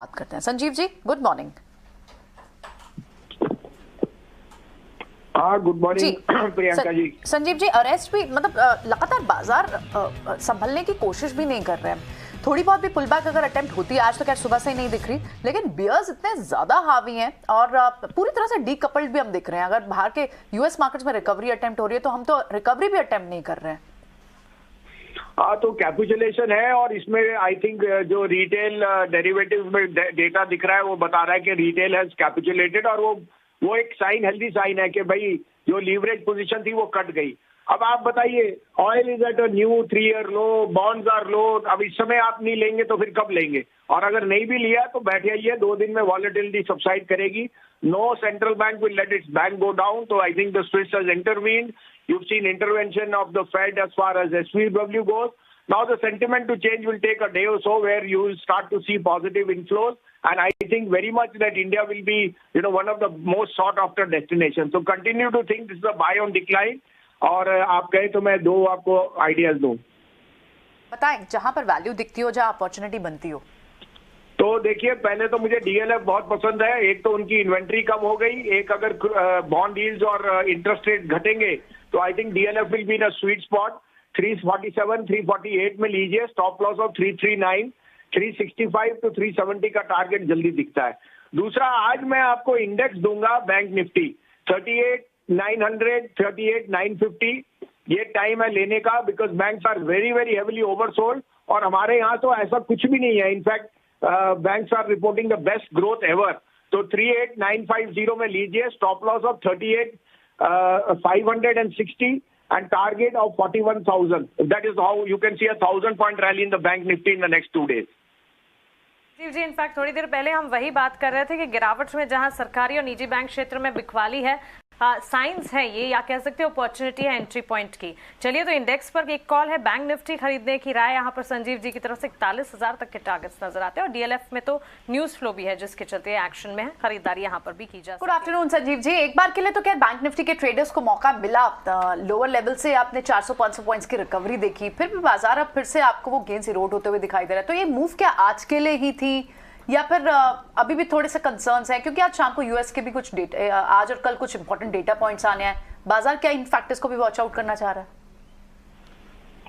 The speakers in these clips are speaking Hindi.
बात करते हैं। Sanjeev ji, good morning. हाँ, good morning Priyanka ji. Sanjeev ji, arrest भी मतलब लगातार बाजार संभलने की कोशिश भी नहीं कर रहे हैं। थोड़ी बहुत भी पुलबैक अगर अटेम्प्ट होती है, आज तो खैर सुबह से ही नहीं दिख रही, लेकिन बियर्स इतने ज्यादा हावी हैं और पूरी तरह से डीकपल्ड भी हम दिख रहे हैं। अगर बाहर के यूएस मार्केट्स में रिकवरी अटेम्प्ट हो रही है तो हम तो रिकवरी भी अटेम्प्ट नहीं कर रहे हैं। हाँ, तो कैपिचुलेशन है और इसमें आई थिंक जो रिटेल डेरिवेटिव्स में डेटा दिख रहा है वो बता रहा है कि रिटेल हैज कैपिचुलेटेड और वो एक साइन, हेल्दी साइन है कि भाई जो लीवरेज पोजीशन थी वो कट गई। अब आप बताइए, oil is at a new 3 year low, bonds are low. अब इस समय आप नहीं लेंगे तो फिर कब लेंगे? और अगर नहीं भी लिया तो बैठे आइए, 2 दिन में वॉलेटिलिटी सबसाइड करेगी। No central bank will let its bank go down. तो I think the Swiss has intervened. You've seen intervention of the Fed as far as SVW goes. Now the sentiment to change will take a day or so, where you will start to see positive inflows. And I think very much that India will be, one of the most sought after destinations. So continue to think this is a buy on decline. और आप कहें तो मैं 2 आपको आइडियाज दूं। बताएं, जहां पर वैल्यू दिखती हो, जहां अपॉर्चुनिटी बनती हो। तो देखिए, पहले तो मुझे डीएलएफ बहुत पसंद है। एक तो उनकी इन्वेंट्री कम हो गई, एक अगर बॉन्ड यील्ड्स और इंटरेस्ट रेट घटेंगे तो I think DLF will be in a sweet spot. 347 348 में लीजिए, स्टॉप लॉस ऑफ 339, 365 to 370 का टारगेट जल्दी दिखता है। दूसरा, आज मैं आपको इंडेक्स दूंगा बैंक निफ्टी 38,900 38,950। ये टाइम है लेने का, because banks are very very heavily oversold और हमारे यहाँ तो ऐसा कुछ भी नहीं है। In fact banks are reporting the best growth ever. तो 38,950 में लीजिए, stop loss of 38,560 and target of 41,000. That is how you can see a 1,000-point rally in the bank nifty in the next 2 days. जी, इनफैक्ट थोड़ी देर पहले हम वही बात कर रहे थे कि गिरावट में जहां सरकारी और निजी बैंक क्षेत्र में बिकवाली है, साइंस है ये, या कह सकते हो अपॉर्चुनिटी है एंट्री पॉइंट की। चलिए, तो इंडेक्स पर एक कॉल है बैंक निफ्टी खरीदने की राय यहाँ पर संजीव जी की तरफ से 41,000 तक के टारगेट्स नजर आते हैं और डीएलएफ में तो न्यूज फ्लो भी है जिसके चलते एक्शन में है, खरीदारी यहाँ पर भी की जा सकती है। Good afternoon Sanjeev ji. एक बार के लिए तो क्या बैंक निफ्टी के ट्रेडर्स को मौका मिला, लोअर लेवल से आपने 400-500 पॉइंट्स की रिकवरी देखी, फिर भी बाजार अब फिर से आपको वो गेंस इरोड होते हुए दिखाई दे रहा है। तो ये मूव क्या आज के लिए ही थी या फिर अभी भी थोड़े से कंसर्न्स हैं? क्योंकि आज शाम को यूएस के भी कुछ डेटा, आज और कल कुछ इंपॉर्टेंट डेटा पॉइंट्स आने हैं। बाजार क्या इन फैक्टर्स को भी वॉच आउट करना चाह रहा है?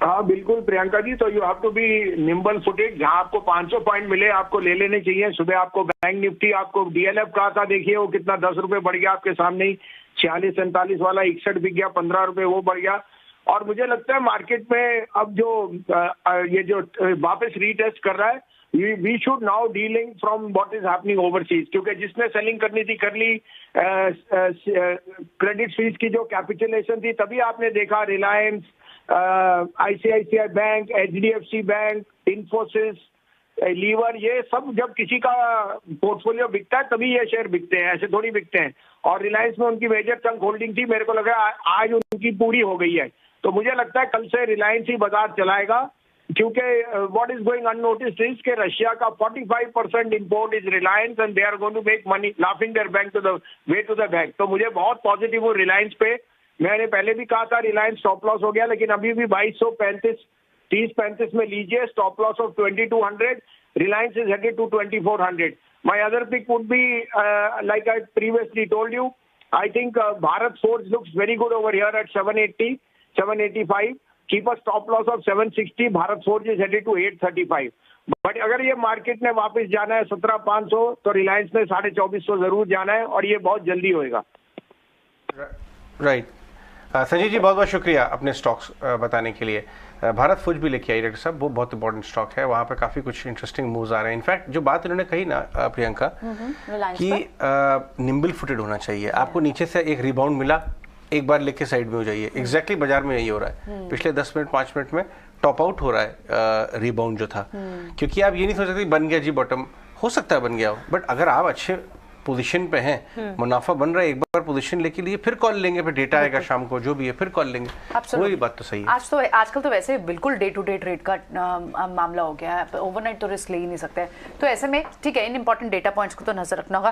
हाँ बिल्कुल प्रियंका जी। तो you have to be nimble footed. जहां आपको 500 पॉइंट मिले आपको ले लेने चाहिए। सुबह आपको बैंक निफ्टी, आपको डीएलएफ कहा था, देखिए वो कितना 10 रुपए बढ़ गया आपके सामने ही। 46-47 वाला 61 बिक गया, 15 रुपए वो बढ़ गया। और मुझे लगता है मार्केट में अब जो ये जो वापस रीटेस्ट कर रहा है, we should now dealing from what is happening overseas, क्योंकि जिसने सेलिंग करनी थी कर ली। क्रेडिट स्विस की जो कैपिटुलेशन थी तभी आपने देखा Reliance, ICICI bank, HDFC bank, Infosys, Lever, ये सब जब किसी का पोर्टफोलियो बिकता है तभी ये शेयर बिकते हैं, ऐसे थोड़ी बिकते हैं। और रिलायंस में उनकी मेजर चंक होल्डिंग थी, मेरे को लगा आज उनकी पूरी हो गई है। तो मुझे लगता है कल से रिलायंस ही बाजार चलाएगा, क्योंकि what is going unnoticed is के रशिया का 45% import is Reliance and they are going to make money laughing their bank to the way to the bank. तो मुझे बहुत पॉजिटिव हूँ रिलायंस पे। मैंने पहले भी कहा था रिलायंस स्टॉप लॉस हो गया, लेकिन अभी भी 2235 30-35 में लीजिए, stop loss of 2200। Reliance is headed to 2400। My other pick would be like I previously told you, I think Bharat Forge looks very good over here at 780 785। Keep a stop loss of 760. Bharat Forge is headed to 835। But अगर ये मार्केट ने वापस जाना है 17,500 तो रिलायंस ने 2450 जरूर जाना है और ये बहुत जल्दी होएगा। राइट संजीव जी, बहुत बहुत शुक्रिया अपने स्टॉक्स बताने के लिए। भारत फूड भी लेके आई डॉक्टर साहब, वो बहुत इंपॉर्टेंट स्टॉक है, वहाँ पे काफ़ी कुछ इंटरेस्टिंग मूव्स आ रहे हैं। इनफैक्ट जो बात इन्होंने कही ना प्रियंका, कि निम्बल फुटेड होना चाहिए। आपको नीचे से एक रिबाउंड मिला, एक बार लेके साइड में हो जाइए। एग्जैक्टली बाजार में यही हो रहा है। पिछले 10 मिनट 5 मिनट में टॉप आउट हो रहा है रिबाउंड जो था, क्योंकि आप ये नहीं सोच सकते बन गया जी बॉटम, हो सकता है बन गया हो, बट अगर आप अच्छे पोजीशन पे हैं, मुनाफा बन रहा है, एक बार पोजीशन लेके लिए फिर कॉल लेंगे, फिर डेटा आएगा शाम को जो भी है फिर कॉल लेंगे। वही बात तो सही है। आजकल तो वैसे बिल्कुल डे टू डे ट्रेड का मामला हो गया है, ओवरनाइट तो रिस्क ले ही नहीं सकते। तो ऐसे में ठीक है, इन इंपॉर्टेंट डेटा पॉइंट्स को तो नजर रखना होगा।